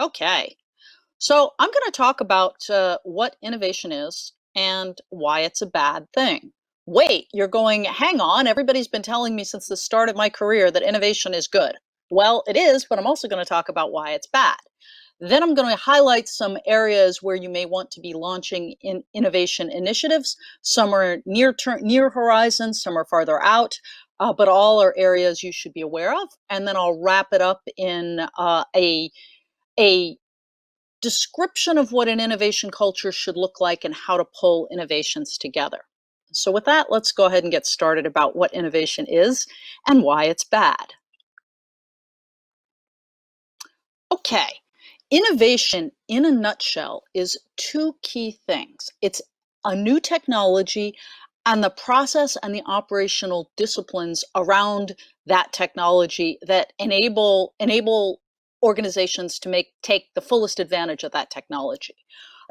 Okay, so I'm going to talk about what innovation is and why it's a bad thing. Wait, you're going, hang on, everybody's been telling me since the start of my career that innovation is good. Well, it is, but I'm also going to talk about why it's bad. Then I'm going to highlight some areas where you may want to be launching innovation initiatives. Some are near horizon, some are farther out, but all are areas you should be aware of. And then I'll wrap it up in a description of what an innovation culture should look like and how to pull innovations together. So with that, let's go ahead and get started about what innovation is and why it's bad. Okay, innovation in a nutshell is two key things. It's a new technology and the process and the operational disciplines around that technology that enable organizations to take the fullest advantage of that technology.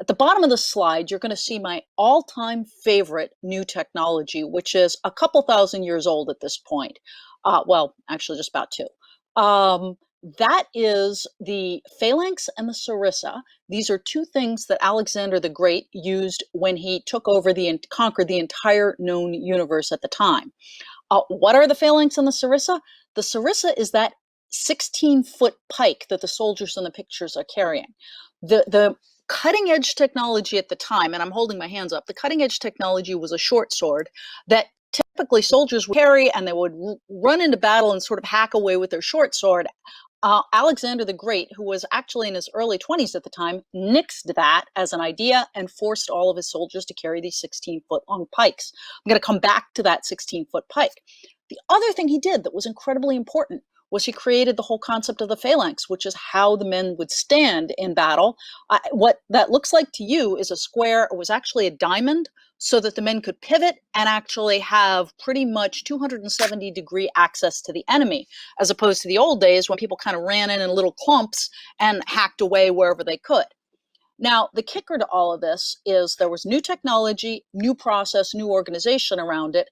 At the bottom of the slide, you're going to see my all-time favorite new technology, which is a couple thousand years old at this point. Well, actually, just about two. That is the phalanx and the sarissa. These are two things that Alexander the Great used when he took over and conquered the entire known universe at the time. What are the phalanx and the sarissa? The sarissa is that 16-foot pike that the soldiers in the pictures are carrying. The cutting edge technology at the time, and I'm holding my hands up, the cutting edge technology was a short sword that typically soldiers would carry, and they would run into battle and sort of hack away with their short sword. Alexander the Great, who was actually in his early 20s at the time, nixed that as an idea and forced all of his soldiers to carry these 16-foot long pikes. I'm going to come back to that 16-foot pike. The other thing he did that was incredibly important was he created the whole concept of the phalanx, which is how the men would stand in battle. What that looks like to you is a square. It was actually a diamond so that the men could pivot and actually have pretty much 270-degree access to the enemy, as opposed to the old days when people kind of ran in little clumps and hacked away wherever they could. Now, the kicker to all of this is there was new technology, new process, new organization around it.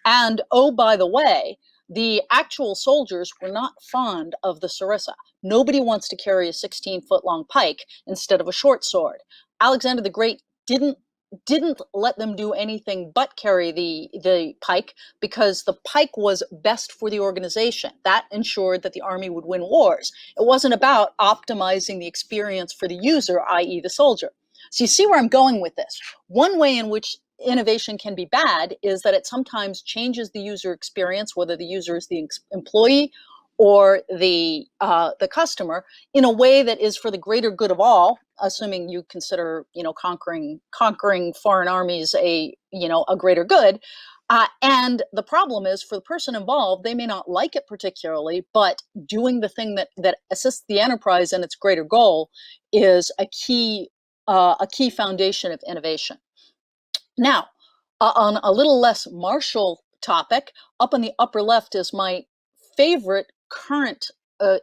And oh, by the way, the actual soldiers were not fond of the sarissa. Nobody wants to carry a 16-foot long pike instead of a short sword. Alexander the Great didn't let them do anything but carry the pike because the pike was best for the organization. That ensured that the army would win wars. It wasn't about optimizing the experience for the user, i.e. the soldier. So you see where I'm going with this. One way in which innovation can be bad is that it sometimes changes the user experience, whether the user is the employee or the customer, in a way that is for the greater good of all, assuming you consider conquering foreign armies a greater good. And the problem is for the person involved, they may not like it particularly, but doing the thing that assists the enterprise in its greater goal is a key foundation of innovation. Now, on a little less martial topic, up in the upper left is my favorite current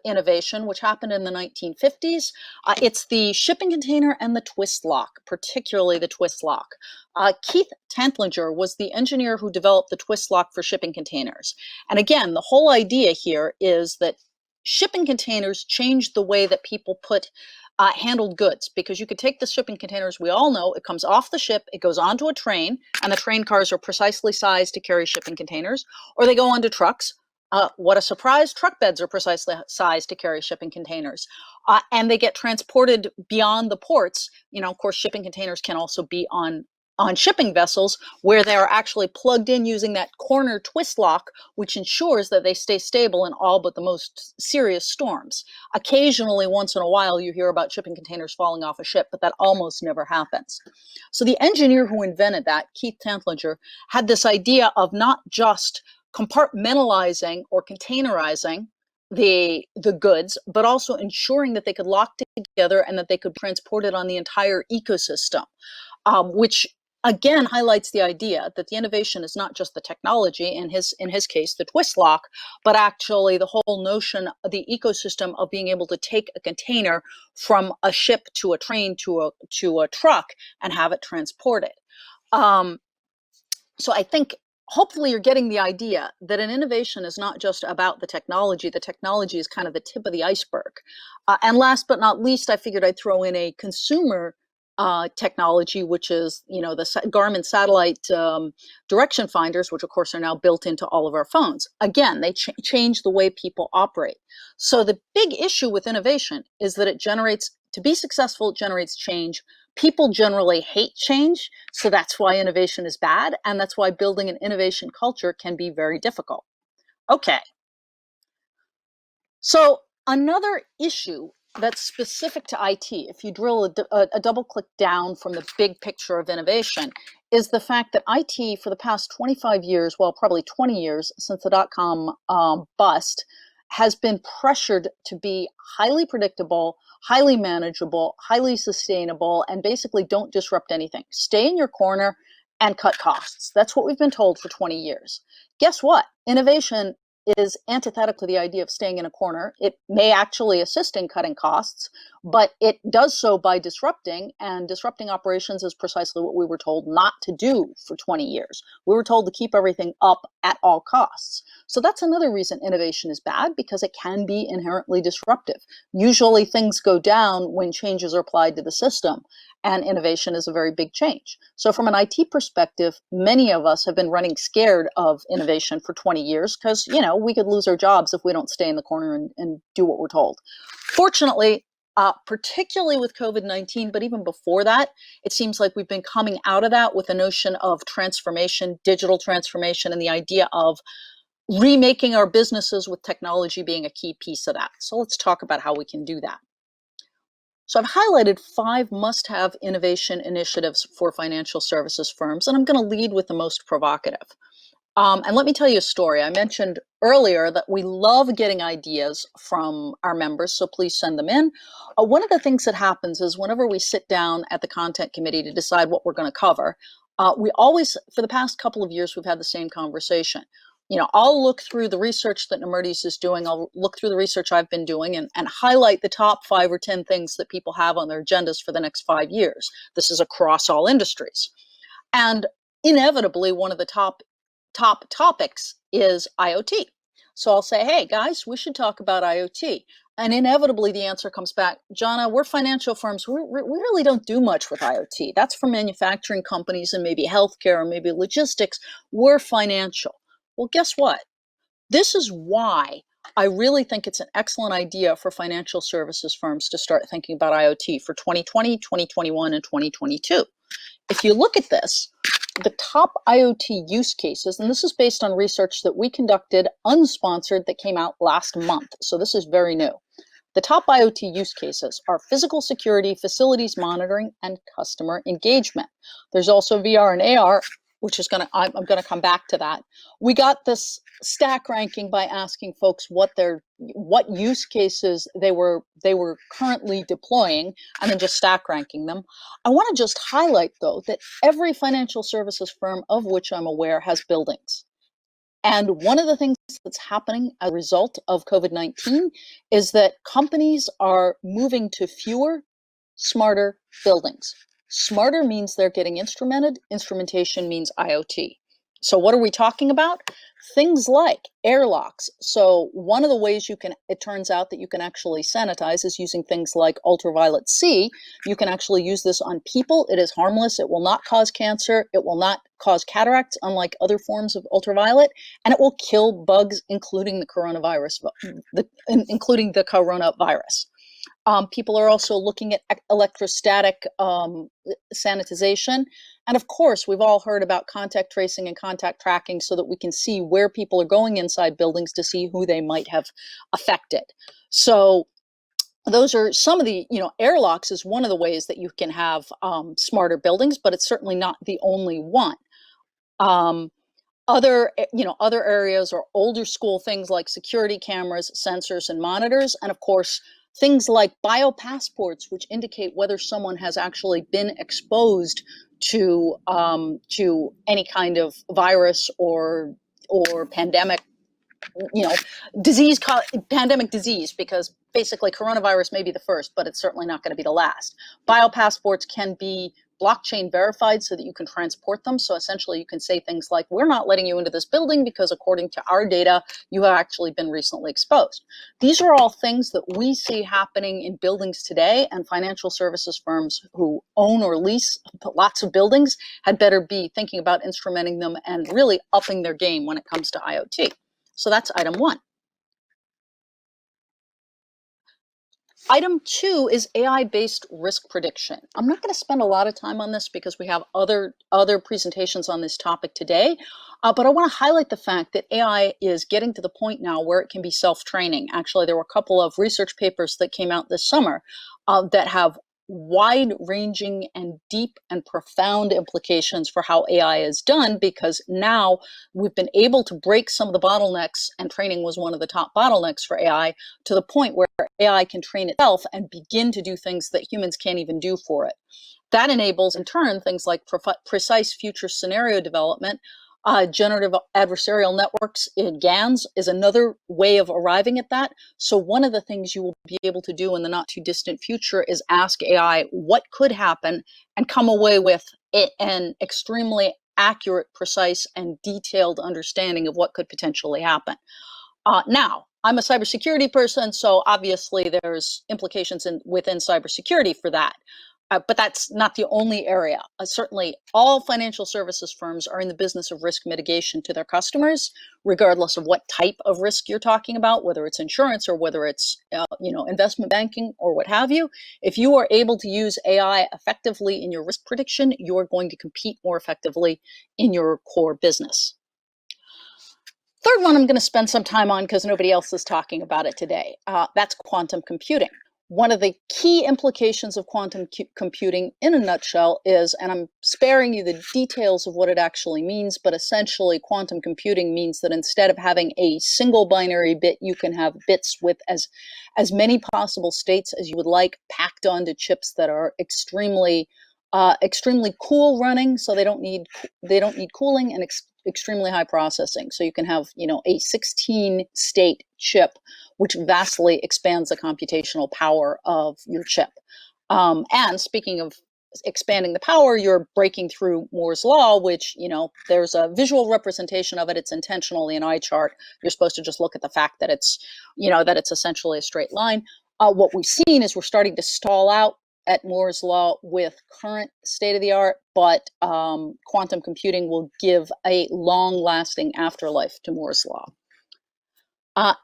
innovation, which happened in the 1950s. It's the shipping container and the twist lock, particularly the twist lock. Keith Tantlinger was the engineer who developed the twist lock for shipping containers. And again, the whole idea here is that shipping containers changed the way that people handled goods, because you could take the shipping containers, we all know, it comes off the ship, it goes onto a train, and the train cars are precisely sized to carry shipping containers, or they go onto trucks. What a surprise, truck beds are precisely sized to carry shipping containers. And they get transported beyond the ports. Of course, shipping containers can also be on shipping vessels where they are actually plugged in using that corner twist lock, which ensures that they stay stable in all but the most serious storms. Occasionally, once in a while, you hear about shipping containers falling off a ship, but that almost never happens. So the engineer who invented that, Keith Tantlinger, had this idea of not just compartmentalizing or containerizing the goods, but also ensuring that they could lock together and that they could be transported on the entire ecosystem, which again highlights the idea that the innovation is not just the technology, in his case the twist lock, but actually the whole notion of the ecosystem of being able to take a container from a ship to a train to a truck and have it transported. So I think hopefully you're getting the idea that an innovation is not just about the technology. The technology is kind of the tip of the iceberg. And last but not least, I figured I'd throw in a consumer technology, which is, the Garmin satellite direction finders, which of course are now built into all of our phones. Again, they change the way people operate. So the big issue with innovation is that to be successful, it generates change. People generally hate change, so that's why innovation is bad, and that's why building an innovation culture can be very difficult. Okay, so another issue that's specific to IT, if you drill a double click down from the big picture of innovation, is the fact that IT for the past 25 years, well, probably 20 years since the dot-com bust, has been pressured to be highly predictable, highly manageable, highly sustainable, and basically don't disrupt anything. Stay in your corner and cut costs. That's what we've been told for 20 years. Guess what? Innovation is antithetical to the idea of staying in a corner. It may actually assist in cutting costs, but it does so by disrupting, and disrupting operations is precisely what we were told not to do for 20 years. We were told to keep everything up at all costs. So that's another reason innovation is bad, because it can be inherently disruptive. Usually things go down when changes are applied to the system, and innovation is a very big change. So from an IT perspective, many of us have been running scared of innovation for 20 years because, we could lose our jobs if we don't stay in the corner and do what we're told. Fortunately, particularly with COVID-19, but even before that, it seems like we've been coming out of that with a notion of transformation, digital transformation, and the idea of remaking our businesses with technology being a key piece of that. So let's talk about how we can do that. So I've highlighted 5 must-have innovation initiatives for financial services firms, and I'm going to lead with the most provocative. And let me tell you a story. I mentioned earlier that we love getting ideas from our members, so please send them in. One of the things that happens is whenever we sit down at the content committee to decide what we're going to cover, we always, for the past couple of years, we've had the same conversation. I'll look through the research that Nemertes is doing. I'll look through the research I've been doing and highlight the top 5 or 10 things that people have on their agendas for the next 5 years. This is across all industries. And inevitably, one of the top topics is IoT. So I'll say, hey guys, we should talk about IoT. And inevitably the answer comes back, Jana, we're financial firms. We really don't do much with IoT. That's for manufacturing companies and maybe healthcare or maybe logistics. We're financial. Well, guess what? This is why I really think it's an excellent idea for financial services firms to start thinking about IoT for 2020, 2021, and 2022. If you look at this, the top IoT use cases, and this is based on research that we conducted unsponsored that came out last month, so this is very new. The top IoT use cases are physical security, facilities monitoring, and customer engagement. There's also VR and AR, which is I'm going to come back to that. We got this stack ranking by asking folks what use cases they were currently deploying, and then just stack ranking them. I want to just highlight, though, that every financial services firm of which I'm aware has buildings. And one of the things that's happening as a result of COVID-19 is that companies are moving to fewer, smarter buildings. Smarter means they're getting instrumented. Instrumentation means IoT. So what are we talking about? Things like airlocks. So one of the ways it turns out that you can actually sanitize is using things like ultraviolet C. You can actually use this on people. It is harmless. It will not cause cancer. It will not cause cataracts, unlike other forms of ultraviolet, and it will kill bugs, including the coronavirus. People are also looking at electrostatic sanitization. And of course, we've all heard about contact tracing and contact tracking so that we can see where people are going inside buildings to see who they might have affected. So those are some of the, airlocks is one of the ways that you can have smarter buildings, but it's certainly not the only one. Other areas are older school things like security cameras, sensors, and monitors. And of course, things like biopassports, which indicate whether someone has actually been exposed to any kind of virus or pandemic, pandemic disease, because basically coronavirus may be the first, but it's certainly not going to be the last. Biopassports can be blockchain verified so that you can transport them. So essentially you can say things like, we're not letting you into this building because according to our data, you have actually been recently exposed. These are all things that we see happening in buildings today, and financial services firms who own or lease lots of buildings had better be thinking about instrumenting them and really upping their game when it comes to IoT. So that's item one. Item two is AI-based risk prediction. I'm not going to spend a lot of time on this because we have other presentations on this topic today, but I want to highlight the fact that AI is getting to the point now where it can be self-training. Actually, there were a couple of research papers that came out this summer that have wide-ranging and deep and profound implications for how AI is done, because now we've been able to break some of the bottlenecks, and training was one of the top bottlenecks for AI, to the point where AI can train itself and begin to do things that humans can't even do for it. That enables, in turn, things like precise future scenario development. Generative adversarial networks in GANs is another way of arriving at that. So one of the things you will be able to do in the not too distant future is ask AI what could happen and come away with an extremely accurate, precise, and detailed understanding of what could potentially happen. Now, I'm a cybersecurity person, so obviously there's implications within cybersecurity for that. But that's not the only area. Certainly, all financial services firms are in the business of risk mitigation to their customers, regardless of what type of risk you're talking about, whether it's insurance or whether it's investment banking or what have you. If you are able to use AI effectively in your risk prediction, you're going to compete more effectively in your core business. Third one I'm going to spend some time on because nobody else is talking about it today. That's quantum computing. One of the key implications of quantum computing in a nutshell is, and I'm sparing you the details of what it actually means, but essentially quantum computing means that instead of having a single binary bit, you can have bits with as many possible states as you would like packed onto chips that are extremely cool running, so they don't need cooling, and extremely high processing. So you can have a 16 state chip, which vastly expands the computational power of your chip. And speaking of expanding the power, you're breaking through Moore's law, which there's a visual representation of it. It's intentionally an eye chart. You're supposed to just look at the fact that it's essentially a straight line. What we've seen is we're starting to stall out at Moore's law with current state-of-the-art, but quantum computing will give a long-lasting afterlife to Moore's law.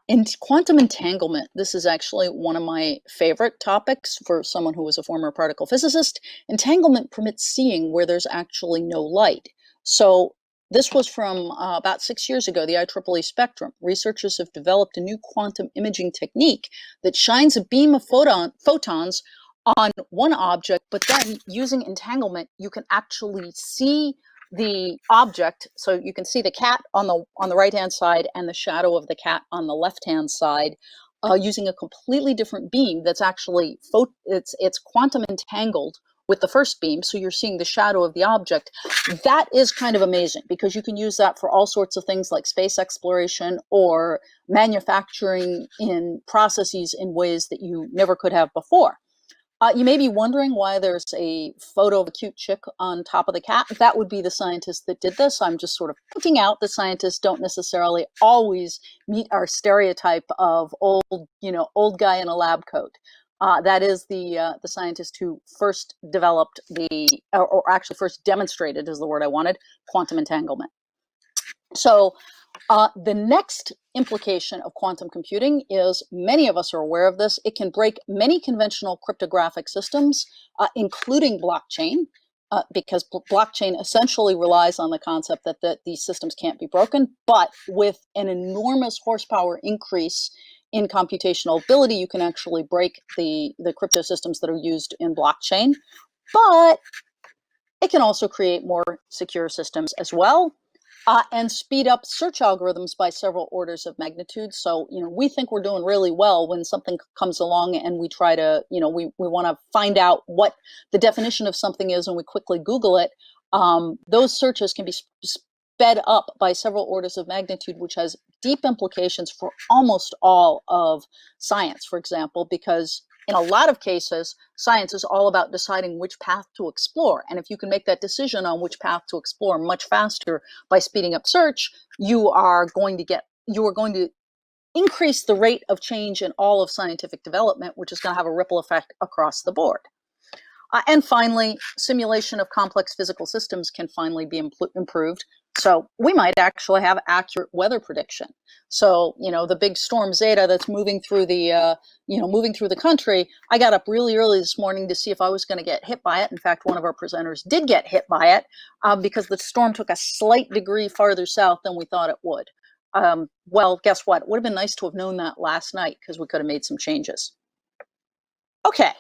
In quantum entanglement, this is actually one of my favorite topics for someone who was a former particle physicist. Entanglement permits seeing where there's actually no light. So this was from about 6 years ago, the IEEE spectrum. Researchers have developed a new quantum imaging technique that shines a beam of photons on one object, but then using entanglement, you can actually see the object. So you can see the cat on the right-hand side and the shadow of the cat on the left-hand side, using a completely different beam that's actually it's quantum entangled with the first beam, so you're seeing the shadow of the object. That is kind of amazing because you can use that for all sorts of things like space exploration or manufacturing in processes in ways that you never could have before. You may be wondering why there's a photo of a cute chick on top of the cat. That would be the scientist that did this. I'm just sort of pointing out that scientists don't necessarily always meet our stereotype of old guy in a lab coat. That is the scientist who first developed or actually first demonstrated, is the word I wanted, quantum entanglement. So the next implication of quantum computing is, many of us are aware of this, it can break many conventional cryptographic systems, including blockchain, because blockchain essentially relies on the concept that these systems can't be broken, but with an enormous horsepower increase in computational ability, you can actually break the crypto systems that are used in blockchain, but it can also create more secure systems as well. And speed up search algorithms by several orders of magnitude. So, we think we're doing really well when something comes along and we try to, we want to find out what the definition of something is and we quickly Google it. Those searches can be sped up by several orders of magnitude, which has deep implications for almost all of science, for example, because in a lot of cases, science is all about deciding which path to explore. And if you can make that decision on which path to explore much faster by speeding up search, you are going to increase the rate of change in all of scientific development, which is going to have a ripple effect across the board. And finally, simulation of complex physical systems can finally be improved. So we might actually have accurate weather prediction. So, the big storm Zeta that's moving through the country, I got up really early this morning to see if I was going to get hit by it. In fact, one of our presenters did get hit by it because the storm took a slight degree farther south than we thought it would. Well, guess what? It would have been nice to have known that last night because we could have made some changes. Okay.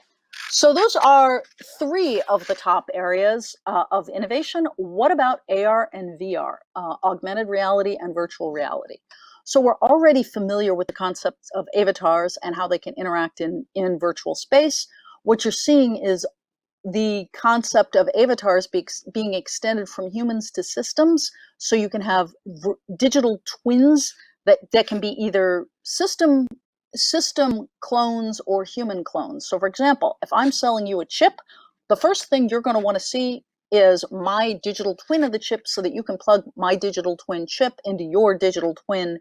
So those are 3 of the top areas of innovation. What about AR and VR, augmented reality and virtual reality? So we're already familiar with the concepts of avatars and how they can interact in virtual space. What you're seeing is the concept of avatars being extended from humans to systems. So you can have digital twins that can be either system clones or human clones. So for example, if I'm selling you a chip, the first thing you're going to want to see is my digital twin of the chip so that you can plug my digital twin chip into your digital twin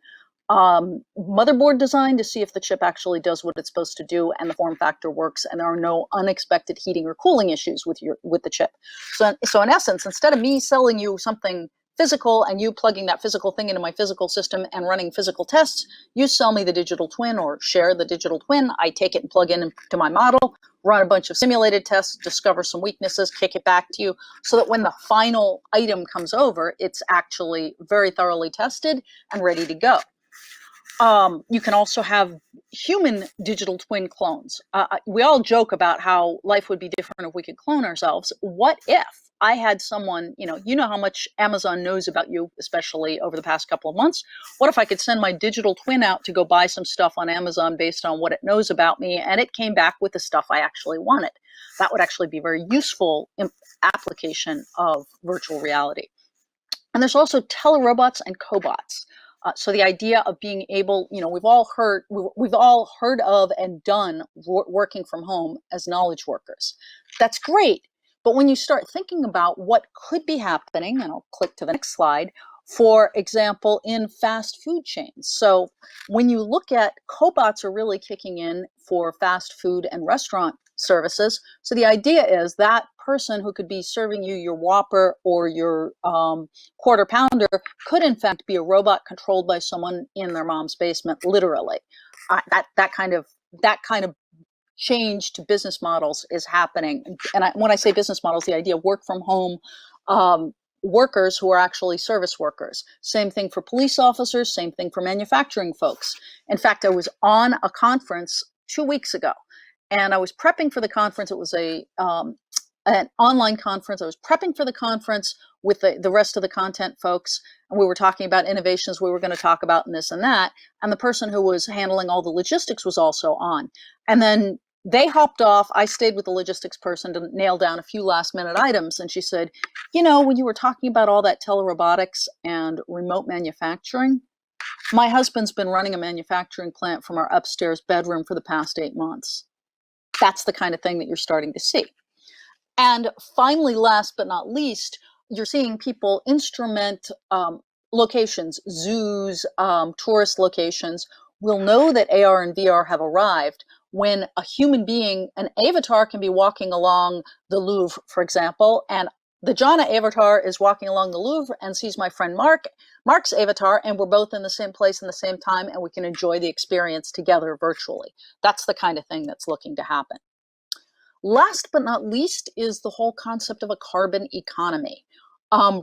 motherboard design to see if the chip actually does what it's supposed to do and the form factor works and there are no unexpected heating or cooling issues with the chip. So in essence, instead of me selling you something physical and you plugging that physical thing into my physical system and running physical tests, you sell me the digital twin or share the digital twin. I take it and plug it into my model, run a bunch of simulated tests, discover some weaknesses, kick it back to you so that when the final item comes over, it's actually very thoroughly tested and ready to go. You can also have human digital twin clones. We all joke about how life would be different if we could clone ourselves. What if I had someone, you know how much Amazon knows about you, especially over the past couple of months. What if I could send my digital twin out to go buy some stuff on Amazon based on what it knows about me, and it came back with the stuff I actually wanted? That would actually be a very useful application of virtual reality. And there's also telerobots and cobots. So the idea of being able, we've all heard of and done working from home as knowledge workers. That's great. But when you start thinking about what could be happening, and I'll click to the next slide, for example, in fast food chains. So when you look at cobots are really kicking in for fast food and restaurant services. So the idea is that person who could be serving you your Whopper or your quarter pounder could in fact be a robot controlled by someone in their mom's basement, literally. That kind of change to business models is happening. And when I say business models, the idea of work from home workers who are actually service workers. Same thing for police officers, same thing for manufacturing folks. In fact, I was on a conference 2 weeks ago, and I was prepping for the conference. It was an online conference. I was prepping for the conference with the rest of the content folks, and we were talking about innovations we were going to talk about and this and that. And the person who was handling all the logistics was also on. And then they hopped off. I stayed with the logistics person to nail down a few last minute items. And she said, when you were talking about all that telerobotics and remote manufacturing, my husband's been running a manufacturing plant from our upstairs bedroom for the past 8 months. That's the kind of thing that you're starting to see. And finally, last but not least, you're seeing people instrument locations, zoos, tourist locations will know that AR and VR have arrived when a human being, an avatar, can be walking along the Louvre, for example, and the Jana avatar is walking along the Louvre and sees my friend Mark's avatar, and we're both in the same place in the same time, and we can enjoy the experience together virtually. That's the kind of thing that's looking to happen. Last but not least is the whole concept of a carbon economy.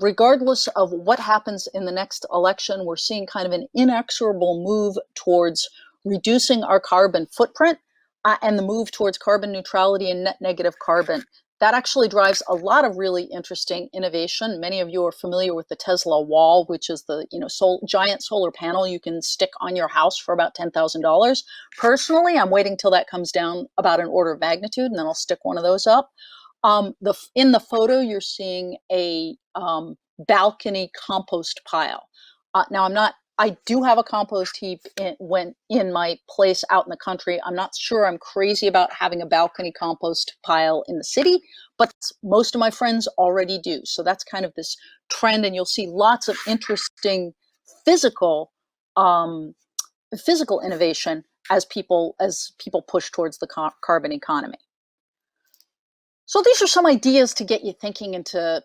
Regardless of what happens in the next election, we're seeing kind of an inexorable move towards reducing our carbon footprint and the move towards carbon neutrality and net negative carbon. That actually drives a lot of really interesting innovation. Many of you are familiar with the Tesla wall, which is the giant solar panel you can stick on your house for about $10,000. Personally, I'm waiting till that comes down about an order of magnitude, and then I'll stick one of those up. In the photo, you're seeing a balcony compost pile. Now, I do have a compost heap in my place out in the country. I'm not sure I'm crazy about having a balcony compost pile in the city, but most of my friends already do. So that's kind of this trend, and you'll see lots of interesting physical um, physical innovation as people push towards the carbon economy. So these are some ideas to get you thinking and to,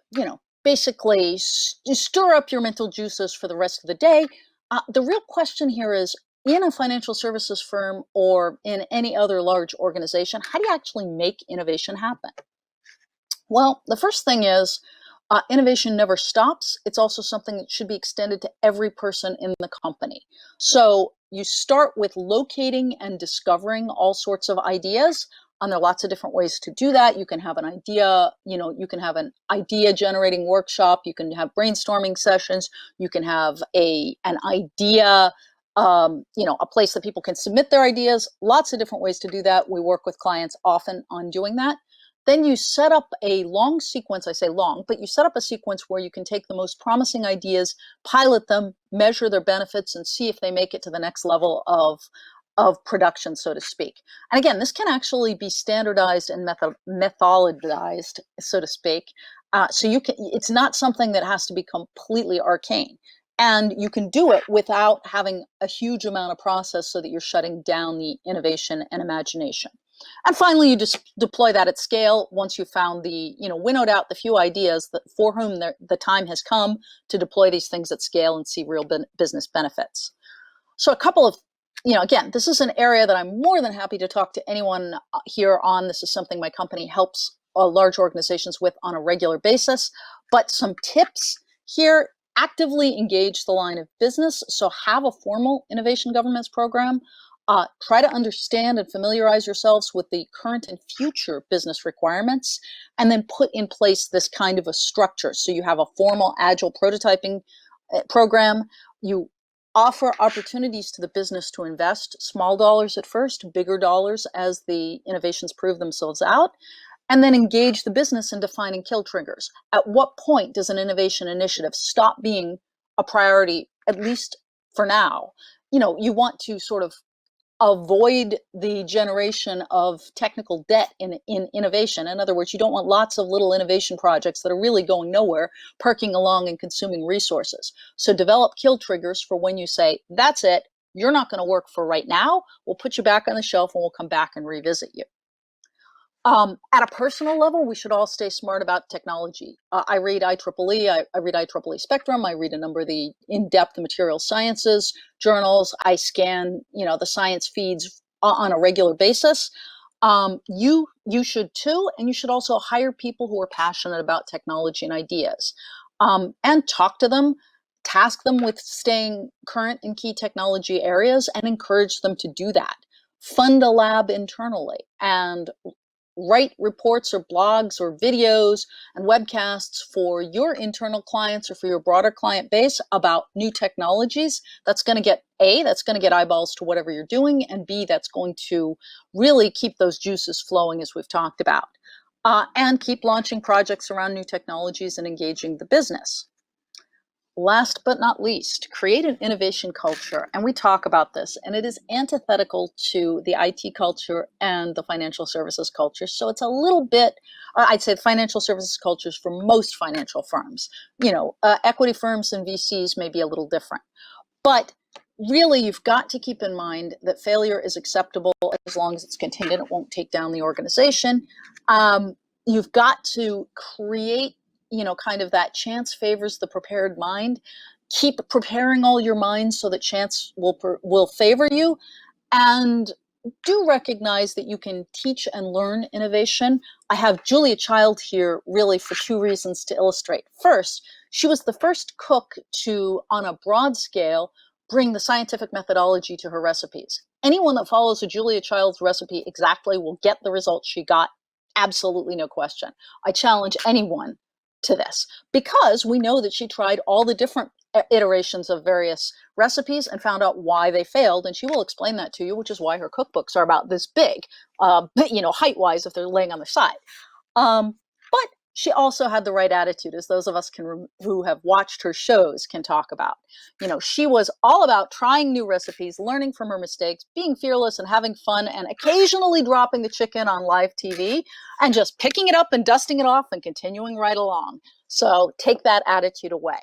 basically stir up your mental juices for the rest of the day. The real question here is, in a financial services firm or in any other large organization, how do you actually make innovation happen? Well, the first thing is innovation never stops. It's also something that should be extended to every person in the company. So you start with locating and discovering all sorts of ideas. And there are lots of different ways to do that. You can have an idea, you can have an idea generating workshop. You can have brainstorming sessions. You can have an idea, a place that people can submit their ideas. Lots of different ways to do that. We work with clients often on doing that. Then you set up a long sequence. I say long, but you set up a sequence where you can take the most promising ideas, pilot them, measure their benefits, and see if they make it to the next level of production, so to speak. And again, this can actually be standardized and methodologized, so to speak. It's not something that has to be completely arcane. And you can do it without having a huge amount of process so that you're shutting down the innovation and imagination. And finally, you just deploy that at scale once you've found winnowed out the few ideas that for whom the time has come to deploy these things at scale and see real business benefits. So a couple of, again, this is an area that I'm more than happy to talk to anyone here on. This is something my company helps large organizations with on a regular basis. But some tips here: actively engage the line of business. So have a formal innovation governance program. Try to understand and familiarize yourselves with the current and future business requirements, and then put in place this kind of a structure. So you have a formal agile prototyping program. You offer opportunities to the business to invest small dollars at first, bigger dollars as the innovations prove themselves out, and then engage the business in defining kill triggers. At what point does an innovation initiative stop being a priority, at least for now? You want to sort of avoid the generation of technical debt in innovation. In other words, you don't want lots of little innovation projects that are really going nowhere, perking along and consuming resources. So develop kill triggers for when you say, that's it, you're not going to work for right now. We'll put you back on the shelf and we'll come back and revisit you. At a personal level, we should all stay smart about technology. I read IEEE, I read IEEE Spectrum, I read a number of the in-depth material sciences journals, I scan, the science feeds on a regular basis. You should too, and you should also hire people who are passionate about technology and ideas, and talk to them, task them with staying current in key technology areas, and encourage them to do that. Fund a lab internally, and write reports or blogs or videos and webcasts for your internal clients or for your broader client base about new technologies. That's going to get eyeballs to whatever you're doing, and B, that's going to really keep those juices flowing, as we've talked about. And keep launching projects around new technologies and engaging the business. Last but not least, create an innovation culture. And we talk about this, and it is antithetical to the IT culture and the financial services culture. So it's a little bit, I'd say the financial services cultures for most financial firms. Equity firms and VCs may be a little different. But really, you've got to keep in mind that failure is acceptable as long as it's contained and it won't take down the organization. You've got to create kind of that chance favors the prepared mind. Keep preparing all your minds so that chance will favor you, and do recognize that you can teach and learn innovation. I have Julia Child here really for two reasons to illustrate. First, she was the first cook to, on a broad scale, bring the scientific methodology to her recipes. Anyone that follows a Julia Child's recipe exactly will get the results she got. Absolutely no question. I challenge anyone to this, because we know that she tried all the different iterations of various recipes and found out why they failed, and she will explain that to you, which is why her cookbooks are about this big, height-wise if they're laying on their side. But She also had the right attitude, as those of us who have watched her shows can talk about. She was all about trying new recipes, learning from her mistakes, being fearless and having fun, and occasionally dropping the chicken on live TV and just picking it up and dusting it off and continuing right along. So take that attitude away.